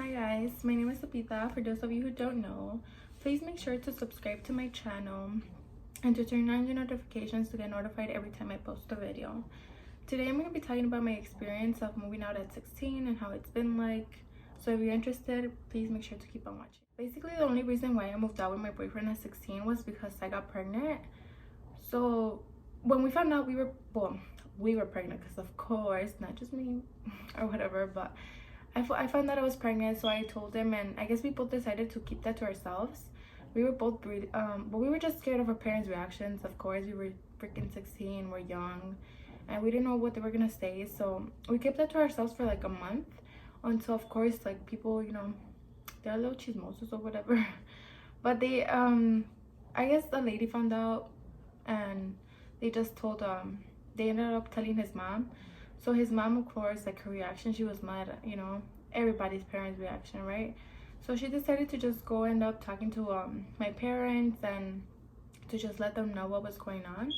Hi guys, my name is Lupita. For those of you who don't know, please make sure to subscribe to my channel and to turn on your notifications to get notified every time I post a video. Today I'm going to be talking about my experience of moving out at 16 and how it's been like. So if you're interested, please make sure to keep on watching. Basically, the only reason why I moved out with my boyfriend at 16 was because I got pregnant. So when we found out we were pregnant, because of course, not just me or whatever, but I found that I was pregnant, so I told him, and I guess we both decided to keep that to ourselves. We were both but we were just scared of our parents' reactions. Of course, we were freaking 16, we're young, and we didn't know what they were gonna say, so we kept that to ourselves for like a month until, of course, like people, they're a little chismosos or whatever. But they I guess the lady found out, and they just told they ended up telling his mom. So his mom, of course, like her reaction, she was mad, everybody's parents' reaction, right? So she decided to just go end up talking to my parents and to just let them know what was going on.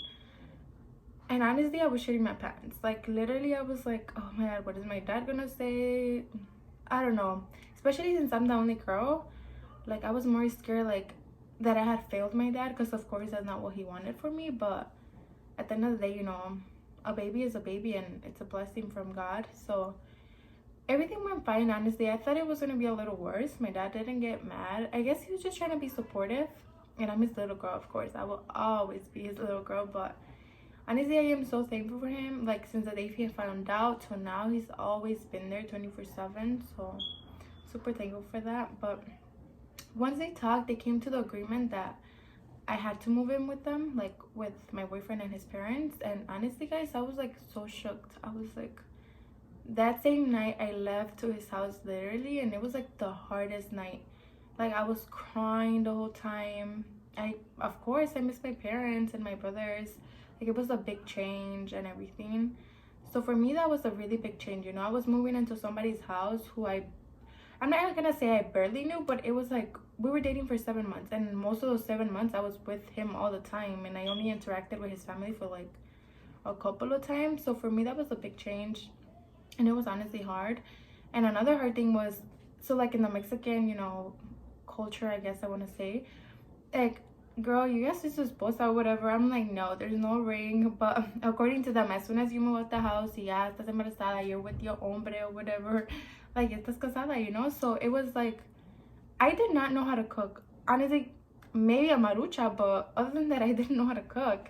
And honestly, I was shitting my pants. Like, literally, I was like, oh my god, what is my dad gonna say? I don't know. Especially since I'm the only girl. Like, I was more scared, like, that I had failed my dad, because of course that's not what he wanted for me. But at the end of the day, a baby is a baby, and it's a blessing from God. So everything went fine. Honestly, I thought it was gonna be a little worse. My dad didn't get mad. I guess he was just trying to be supportive, and I'm his little girl, of course. I will always be his little girl. But honestly, I am so thankful for him. Like, since the day he found out till now, he's always been there 24/7. So super thankful for that. But once they talked, they came to the agreement that I had to move in with them, like with my boyfriend and his parents. And honestly, guys, I was like so shocked. I was like, that same night I left to his house, literally, and it was like the hardest night. Like, I was crying the whole time. Of course, I miss my parents and my brothers. Like, it was a big change and everything. So for me, that was a really big change. I was moving into somebody's house who I'm not gonna say I barely knew, but it was like we were dating for 7 months, and most of those 7 months I was with him all the time, and I only interacted with his family for like a couple of times. So for me, that was a big change, and it was honestly hard. And another hard thing was, so like in the Mexican culture, I guess I want to say, like, girl, you guys just supposed or whatever. I'm like, no, there's no ring. But according to them, as soon as you move out the house, yeah, estás embarazada, you're with your hombre or whatever, like, estás casada, So it was like, I did not know how to cook. Honestly, maybe a marucha, but other than that, I didn't know how to cook.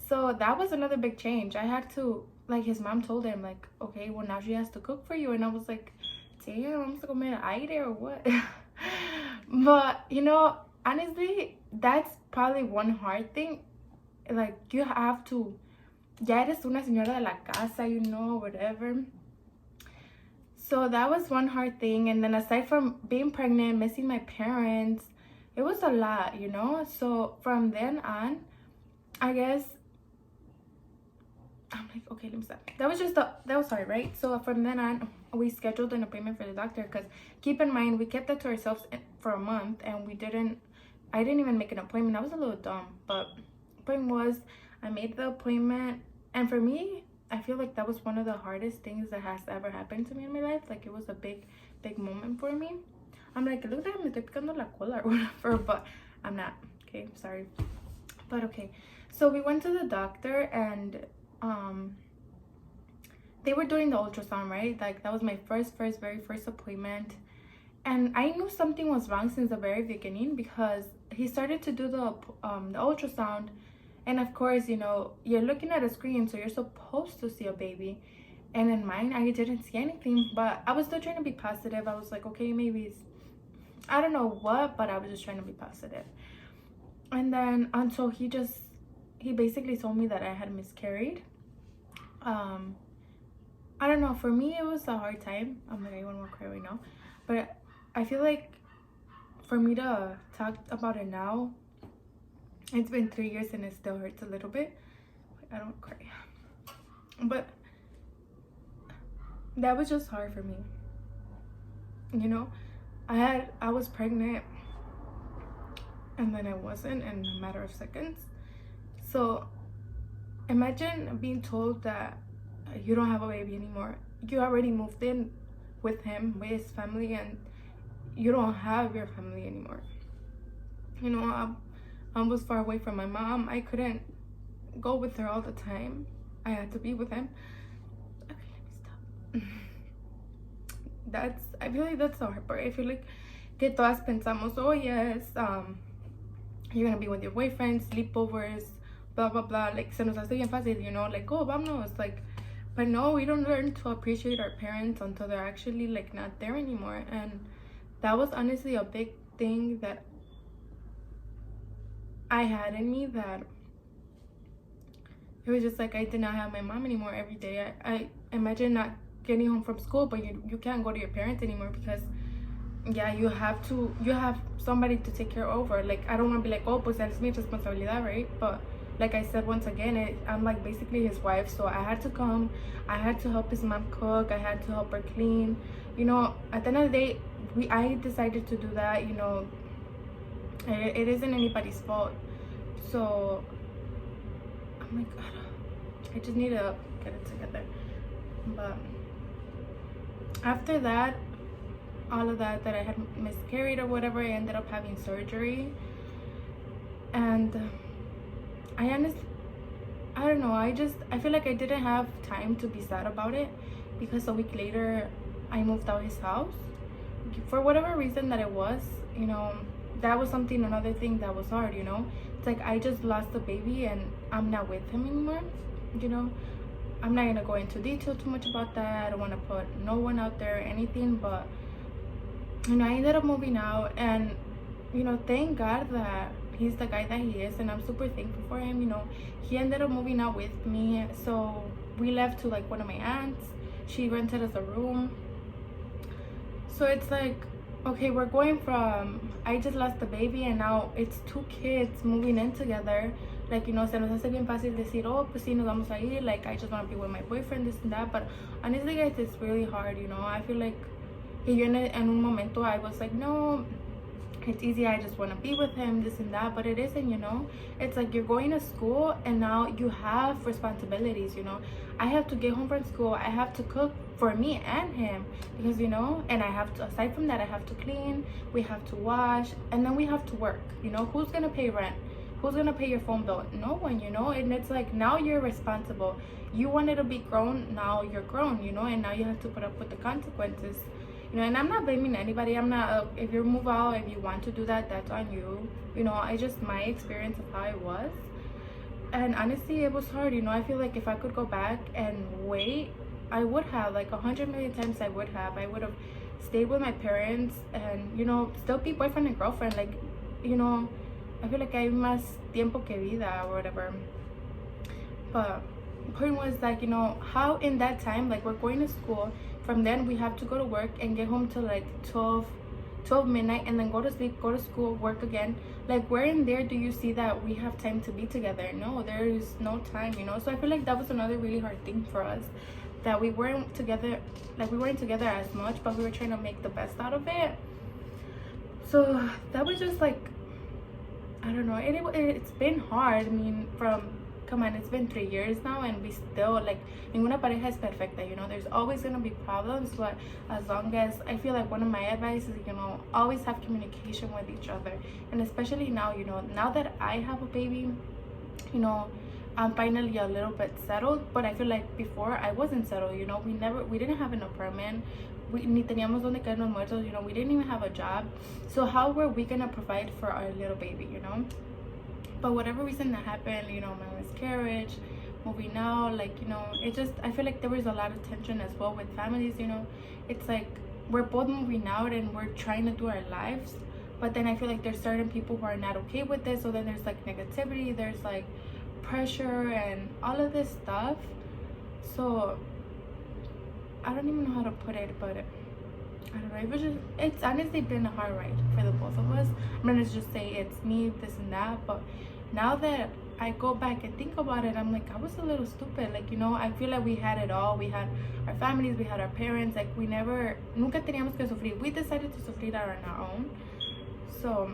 So that was another big change. I had to, like, his mom told him, like, okay, well, now she has to cook for you. And I was like, damn, I'm just gonna aire or what? But, honestly, that's probably one hard thing. Like, you have to, ya eres una señora de la casa, whatever. So that was one hard thing. And then aside from being pregnant, missing my parents, it was a lot, So from then on, I guess, I'm like, okay, let me stop. That was hard, right? So from then on, we scheduled an appointment for the doctor, because keep in mind, we kept that to ourselves for a month, and I didn't even make an appointment. I was a little dumb, but the point was, I made the appointment. And for me, I feel like that was one of the hardest things that has ever happened to me in my life. Like, it was a big moment for me. I'm like, look at me estoy picando la cola or whatever, but I'm not. Okay, sorry. But okay, so we went to the doctor, and they were doing the ultrasound, right? Like, that was my very first appointment. And I knew something was wrong since the very beginning, because he started to do the ultrasound. And of course, you're looking at a screen, so you're supposed to see a baby. And in mine, I didn't see anything, but I was still trying to be positive. I was like, okay, maybe it's, I don't know what, but I was just trying to be positive. And then until he basically told me that I had miscarried. I don't know, for me, it was a hard time. I'm like, I want to cry right now. But I feel like for me to talk about it now, it's been 3 years and it still hurts a little bit. I don't cry. But that was just hard for me. I was pregnant, and then I wasn't in a matter of seconds. So imagine being told that you don't have a baby anymore. You already moved in with him, with his family, and you don't have your family anymore. You know, I was far away from my mom. I couldn't go with her all the time. I had to be with him. Okay, let me stop. I feel like that's the hard part. I feel like que todas pensamos, oh yes, you're gonna be with your boyfriend, sleepovers, blah blah blah. Like se nos hace bien fácil, you know, like oh vámonos, like, but no, we don't learn to appreciate our parents until they're actually like not there anymore. And that was honestly a big thing that I had in me, that it was just like I did not have my mom anymore every day. I imagine not getting home from school, but you can't go to your parents anymore because yeah, you have somebody to take care over. Like I don't want to be like, oh pues es mi responsabilidad, right? But like I said, once again, I'm like basically his wife, so I had to come, I had to help his mom cook, I had to help her clean, you know. At the end of the day, I decided to do that, you know. It isn't anybody's fault. So I'm like, I just need to get it together. But after that, all of that I had miscarried or whatever, I ended up having surgery. And I don't know, I feel like I didn't have time to be sad about it, because a week later I moved out his house for whatever reason that it was, you know. That was another thing that was hard, you know. It's like I just lost the baby and I'm not with him anymore, you know. I'm not gonna go into detail too much about that. I don't want to put no one out there or anything, but you know, I ended up moving out, and you know, thank God that he's the guy that he is, and I'm super thankful for him. You know, he ended up moving out with me, so we left to like one of my aunts. She rented us a room. So it's like, okay, we're going from I just lost the baby and now it's two kids moving in together. Like, you know, se nos hace bien fácil decir, oh, pues sí, nos vamos a ir, like I just want to be with my boyfriend, this and that. But honestly, guys, it's really hard, you know. I feel like en un momento I was like, no, it's easy, I just want to be with him, this and that. But it isn't, you know. It's like you're going to school and now you have responsibilities, you know. I have to get home from school, I have to cook for me and him, because you know, and I have to, aside from that, I have to clean, we have to wash, and then we have to work, you know. Who's gonna pay rent? Who's gonna pay your phone bill? No one, you know. And it's like now you're responsible. You wanted to be grown, now you're grown, you know, and now you have to put up with the consequences, you know. And I'm not blaming anybody. I'm not if you move out, if you want to do that, that's on you, you know. I just, my experience of how it was. And honestly, it was hard, you know. I feel like if I could go back and wait, I would have, like 100 million times I would have stayed with my parents and, you know, still be boyfriend and girlfriend. Like, you know, I feel like hay más tiempo que vida or whatever. But the point was, like, you know, how in that time, like, we're going to school, from then we have to go to work and get home till like 12 midnight, and then go to sleep, go to school, work again. Like, where in there do you see that we have time to be together? No, there is no time, you know. So I feel like that was another really hard thing for us, that we weren't together, like we weren't together as much, but we were trying to make the best out of it. So that was just like, I don't know, it's been hard. I mean, come on, it's been 3 years now, and we still, like, ninguna pareja es perfecta, you know. There's always gonna be problems, but as long as, I feel like one of my advice is, you know, always have communication with each other. And especially now, you know, now that I have a baby, you know, I'm finally a little bit settled. But I feel like before I wasn't settled, you know. We didn't have an apartment, ni teníamos donde caernos muertos, you know. We didn't even have a job, so how were we gonna provide for our little baby, you know? But whatever reason that happened, you know, my miscarriage, moving out, like, you know, it just, I feel like there was a lot of tension as well with families, you know. It's like we're both moving out and we're trying to do our lives, but then I feel like there's certain people who are not okay with this. So then there's like negativity, there's like pressure and all of this stuff. So I don't even know how to put it, but I don't know, it's honestly been a hard ride for the both of us. I'm gonna just say it's me, this and that. But now that I go back and think about it, I'm like, I was a little stupid. Like, you know, I feel like we had it all. We had our families, we had our parents. Like, nunca teníamos que sufrir. We decided to sufrir on our own. So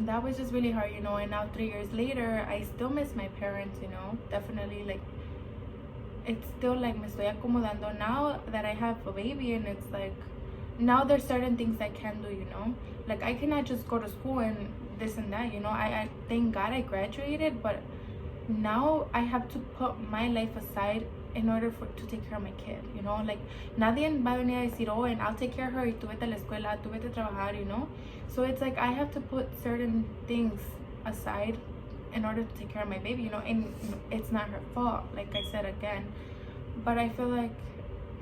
that was just really hard, you know. And now 3 years later, I still miss my parents, you know. Definitely, like, it's still like me estoy acomodando now that I have a baby, and it's like now there's certain things I can do, you know. Like I cannot just go to school and this and that, you know. I thank God I graduated, but now I have to put my life aside in order to take care of my kid, you know. Like nadie va a venir a decir, oh, and I'll take care of her, y tú vete a la escuela, tú vete a trabajar, you know. So it's like I have to put certain things aside in order to take care of my baby, you know. And it's not her fault, like I said again, but I feel like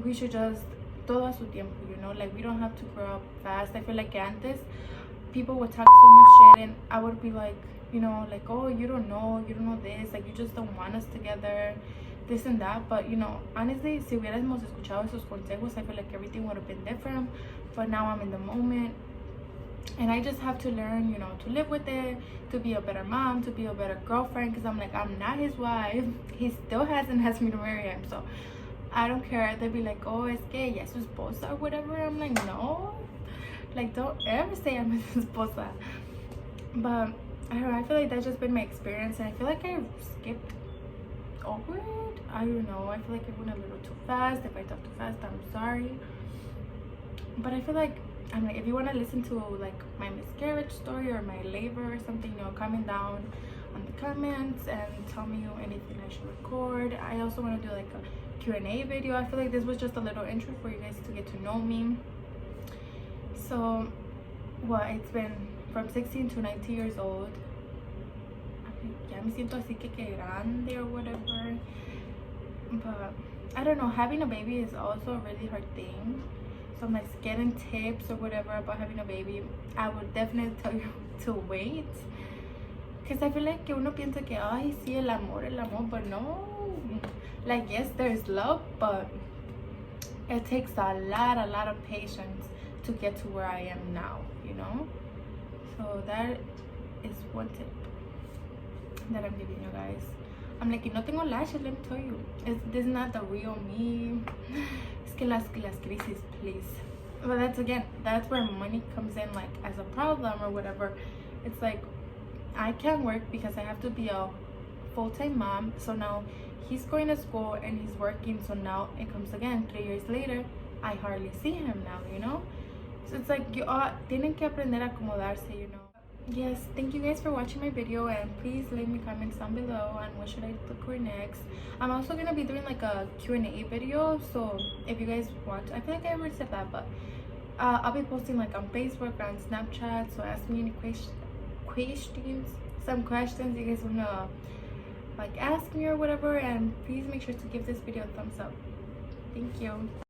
we should just todo a su tiempo, you know. Like we don't have to grow up fast. I feel like antes people would talk so much shit and I would be like, you know, like, oh, you don't know this, like you just don't want us together, this and that. But you know, honestly, si hubiéramos escuchado esos consejos, I feel like everything would have been different. But now I'm in the moment and I just have to learn, you know, to live with it, to be a better mom, to be a better girlfriend, because I'm like, I'm not his wife. He still hasn't asked me to marry him, so I don't care. They'd be like, oh, es que ella es su esposa or whatever. I'm like, no, like don't ever say I'm his esposa. But I don't know, I feel like that's just been my experience, and I feel like I skipped over it. I don't know, I feel like I went a little too fast. If I talk too fast, I'm sorry. But I feel like, I'm like, if you want to listen to like my miscarriage story or my labor or something, you know, comment down on the comments and tell me anything I should record. I also want to do like a Q&A video. I feel like this was just a little intro for you guys to get to know me. So, well, it's been from 16 to 19 years old. Ya me siento así que grande or whatever. But I don't know, having a baby is also a really hard thing. So I'm like getting tips or whatever about having a baby. I would definitely tell you to wait. Because I feel like que uno piensa que, ay, sí, el amor, but no. Like, yes, there's love, but it takes a lot of patience to get to where I am now, you know. So that is one tip that I'm giving you guys. I'm like, no tengo lashes, let me tell you. This is not the real me. Es que las crisis, please. But that's where money comes in, like as a problem or whatever. It's like I can't work because I have to be a full-time mom. So now he's going to school and he's working. So now it comes again 3 years later. I hardly see him now, you know. So it's like you all tienen que aprender a acomodarse, you know. Yes, thank you guys for watching my video, and please leave me comments down below on what should I record next. I'm also gonna be doing like a Q&A video, so if you guys want, I feel like I already said that, but I'll be posting like on Facebook or on Snapchat. So ask me any some questions you guys wanna like ask me or whatever, and please make sure to give this video a thumbs up. Thank you.